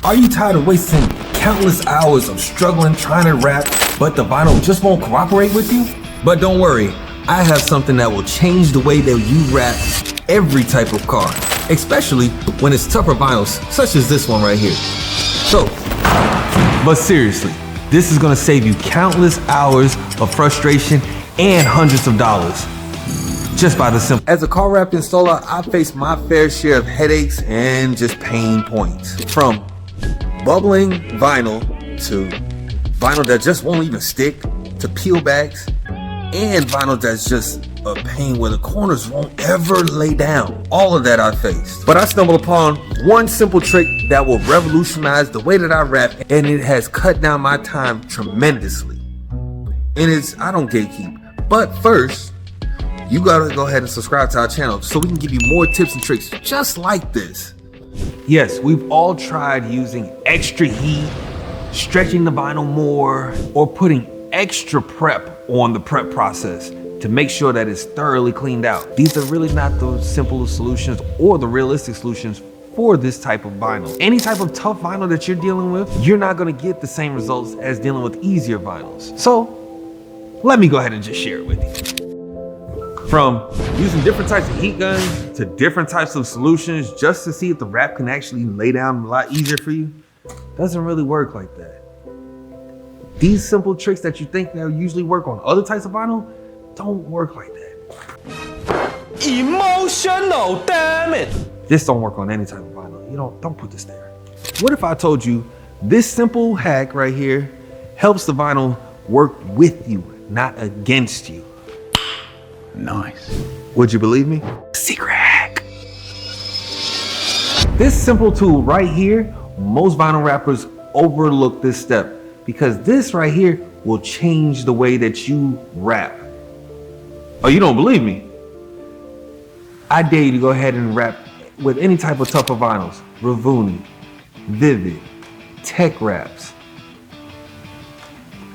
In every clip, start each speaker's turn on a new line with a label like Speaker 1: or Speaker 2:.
Speaker 1: Are you tired of wasting countless hours of struggling trying to wrap, but the vinyl just won't cooperate with you? But don't worry, I have something that will change the way that you wrap every type of car, especially when it's tougher vinyls, such as this one right here. So, but seriously, this is gonna save you countless hours of frustration and hundreds of dollars. Just by the simple. As a car wrap installer, I face my fair share of headaches and just pain points. From bubbling vinyl to vinyl that just won't even stick, to peel backs, and vinyl that's just a pain where the corners won't ever lay down. All of that I faced. But I stumbled upon one simple trick that will revolutionize the way that I wrap, and it has cut down my time tremendously. And I don't gatekeep. But first, you gotta go ahead and subscribe to our channel so we can give you more tips and tricks just like this. Yes, we've all tried using extra heat, stretching the vinyl more, or putting extra prep on the prep process to make sure that it's thoroughly cleaned out. These are really not the simplest solutions or the realistic solutions for this type of vinyl. Any type of tough vinyl that you're dealing with, you're not gonna get the same results as dealing with easier vinyls. So, let me go ahead and just share it with you. From using different types of heat guns to different types of solutions just to see if the wrap can actually lay down a lot easier for you, doesn't really work like that. These simple tricks that you think that usually work on other types of vinyl don't work like that.
Speaker 2: Emotional, damn it!
Speaker 1: This don't work on any type of vinyl. Don't put this there. What if I told you this simple hack right here helps the vinyl work with you, not against you?
Speaker 2: Nice.
Speaker 1: Would you believe me? Secret hack. This simple tool right here, most vinyl wrappers overlook this step because this right here will change the way that you wrap. Oh, you don't believe me? I dare you to go ahead and wrap with any type of tougher vinyls. Revuni, Vivid, Tech Wraps.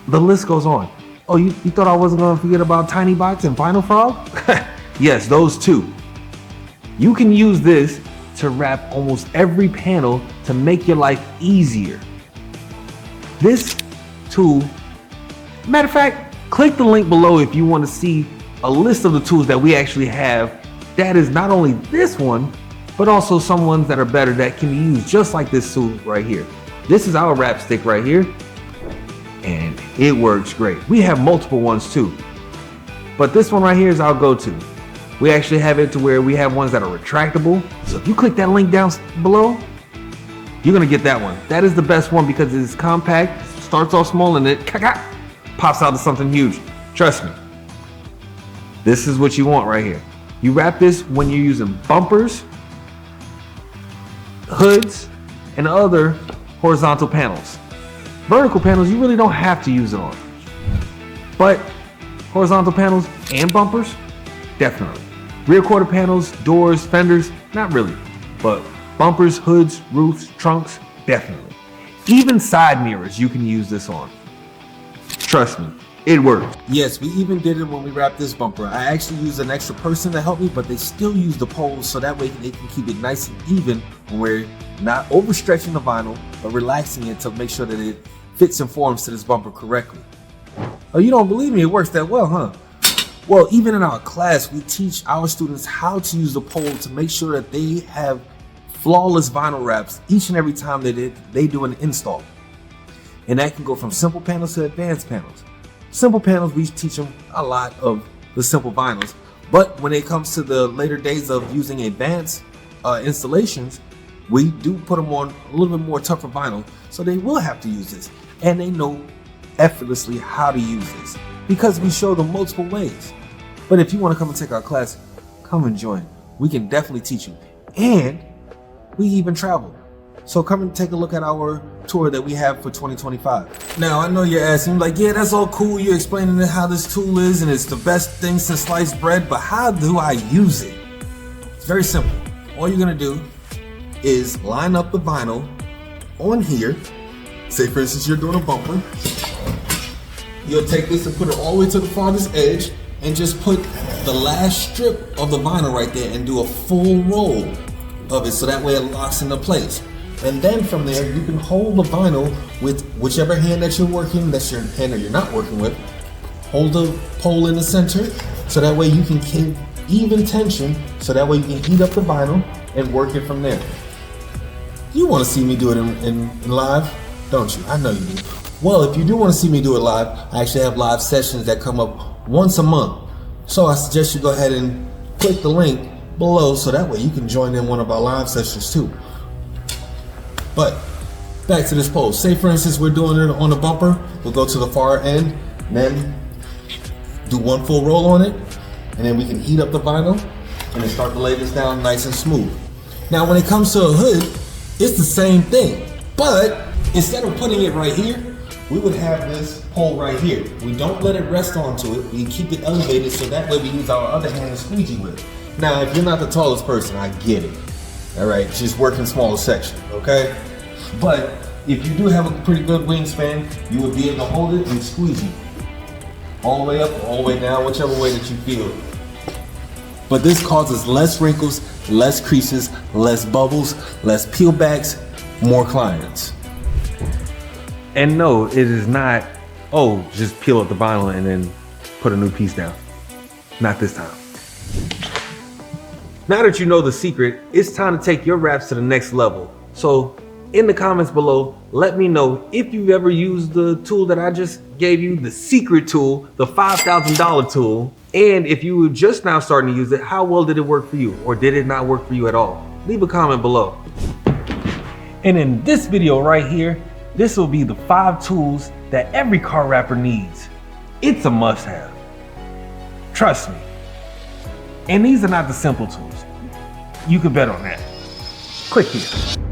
Speaker 1: The list goes on. Oh, you thought I wasn't gonna forget about Tiny Box and Vinyl Frog? Yes, those two. You can use this to wrap almost every panel to make your life easier. This tool, matter of fact, click the link below if you want to see a list of the tools that we actually have. That is not only this one, but also some ones that are better that can be used just like this tool right here. This is our wrap stick right here, and it works great. We have multiple ones too, but this one right here is our go-to. We actually have it to where we have ones that are retractable. So if you click that link down below, you're gonna get that one. That is the best one because it's compact, starts off small, and it pops out to something huge. Trust me. This is what you want right here. You wrap this when you're using bumpers, hoods, and other horizontal panels. Vertical panels, you really don't have to use it on. But horizontal panels and bumpers, definitely. Rear quarter panels, doors, fenders, not really. But bumpers, hoods, roofs, trunks, definitely. Even side mirrors you can use this on. Trust me, it works. Yes, we even did it when we wrapped this bumper. I actually used an extra person to help me, but they still use the poles so that way they can keep it nice and even when we're not overstretching the vinyl, but relaxing it to make sure that it fits and forms to this bumper correctly. Oh, you don't believe me? It works that well, huh? Well, even in our class, we teach our students how to use the pole to make sure that they have flawless vinyl wraps each and every time that they do an install. And that can go from simple panels to advanced panels. Simple panels, we teach them a lot of the simple vinyls. But when it comes to the later days of using advanced installations, we do put them on a little bit more tougher vinyl, so they will have to use this. And they know effortlessly how to use this because we show them multiple ways. But if you want to come and take our class, come and join. We can definitely teach you. And we even travel. So come and take a look at our tour that we have for 2025. Now, I know you're asking, like, yeah, that's all cool. You're explaining how this tool is and it's the best thing since sliced bread, but how do I use it? It's very simple. All you're gonna do is line up the vinyl on here. Say, for instance, you're doing a bumper. You'll take this and put it all the way to the farthest edge and just put the last strip of the vinyl right there and do a full roll of it so that way it locks into place.
Speaker 3: And then from there, you can hold the vinyl with whichever hand that you're working, that's your hand that you're not working with. Hold the pole in the center, so that way you can keep even tension, so that way you can heat up the vinyl and work it from there. You want to see me do it in live, don't you? I know you do. Well, if you do want to see me do it live, I actually have live sessions that come up once a month. So I suggest you go ahead and click the link below, so that way you can join in one of our live sessions too. But back to this pole. Say for instance we're doing it on the bumper. We'll go to the far end, then do one full roll on it, and then we can heat up the vinyl and then start to lay this down nice and smooth. Now when it comes to a hood, it's the same thing, but instead of putting it right here, we would have this pole right here. We don't let it rest onto it. We keep it elevated, so that way we use our other hand to squeegee with it. Now, if you're not the tallest person, I get it. All right, just work in smaller sections, okay? But if you do have a pretty good wingspan, you would be able to hold it and squeegee all the way up or all the way down, whichever way that you feel. But this causes less wrinkles, less creases, less bubbles, less peelbacks, more clients.
Speaker 1: And no, it is not, oh, just peel up the vinyl and then put a new piece down. Not this time. Now that you know the secret, it's time to take your wraps to the next level. So in the comments below, let me know if you've ever used the tool that I just gave you, the secret tool, the $5,000 tool. And if you were just now starting to use it, how well did it work for you? Or did it not work for you at all? Leave a comment below. And in this video right here, this will be the 5 tools that every car wrapper needs. It's a must-have. Trust me. And these are not the simple tools. You can bet on that. Click here.